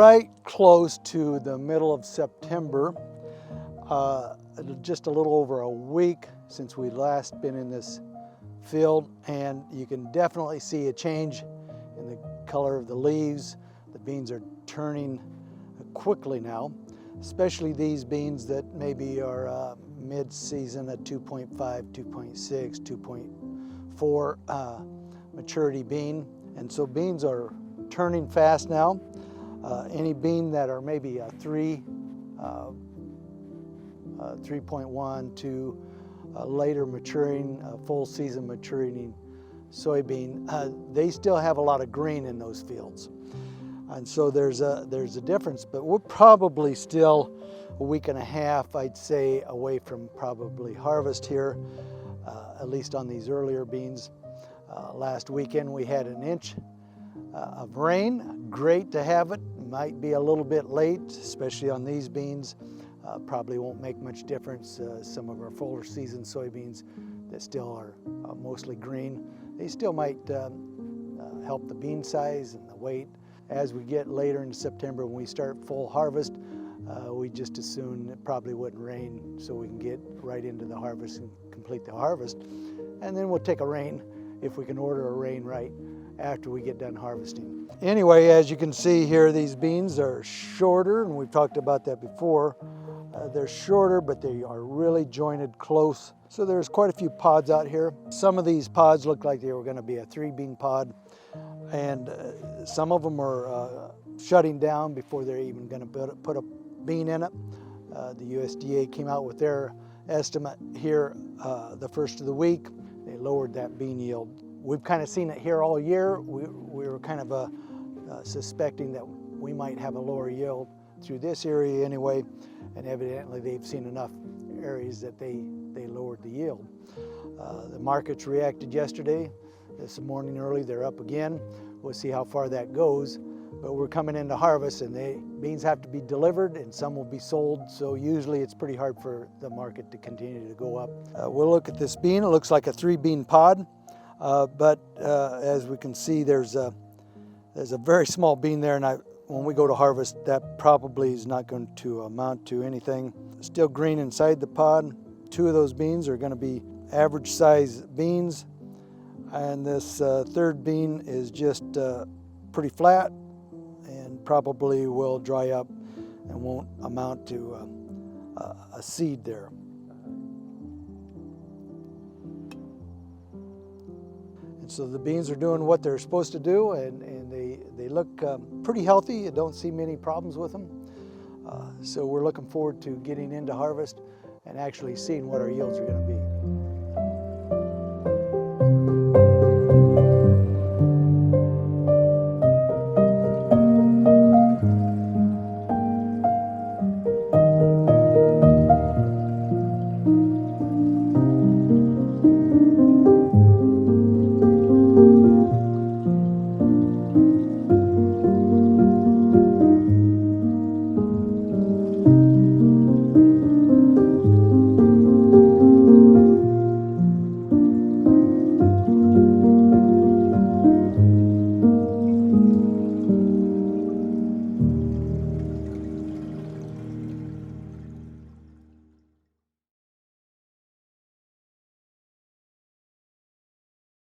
right close to the middle of September, just a little over a week since we last been in this field, and you can definitely see a change in the color of the leaves. The beans are turning quickly now, especially these beans that maybe are mid-season at 2.5, 2.6, 2.4 maturity bean. And so beans are turning fast now. Any bean that are maybe a 3.1 to later maturing, full season maturing soybean, they still have a lot of green in those fields. And so there's a difference, but we're probably still a week and a half, I'd say, away from probably harvest here, at least on these earlier beans. Last weekend we had an inch of rain. Great to have it. Might be a little bit late, especially on these beans. Probably won't make much difference. Some of our fuller season soybeans that still are mostly green, they still might help the bean size and the weight. As we get later in September, when we start full harvest, we just assume it probably wouldn't rain, so we can get right into the harvest and complete the harvest. And then we'll take a rain, if we can order a rain right after we get done harvesting. Anyway, as you can see here, these beans are shorter, and we've talked about that before. They're shorter, but they are really jointed close. So there's quite a few pods out here. Some of these pods look like they were going to be a 3-bean pod, and some of them are shutting down before they're even going to put a bean in it. The USDA came out with their estimate here the first of the week. They lowered that bean yield. We've kind of seen it here all year. We were kind of suspecting that we might have a lower yield through this area anyway, and evidently they've seen enough areas that they lowered the yield. The markets reacted yesterday. This morning early they're up again. We'll see how far that goes, but we're coming into harvest, and beans have to be delivered and some will be sold, so usually it's pretty hard for the market to continue to go up. We'll look at this bean. It looks like a 3-bean pod, but as we can see, there's a very small bean there, and when we go to harvest, that probably is not going to amount to anything. Still green inside the pod. 2 of those beans are going to be average size beans, and this 3rd bean is just pretty flat and probably will dry up and won't amount to a seed there. And so the beans are doing what they're supposed to do, and they look pretty healthy. I don't see many problems with them. So we're looking forward to getting into harvest and actually seeing what our yields are going to be.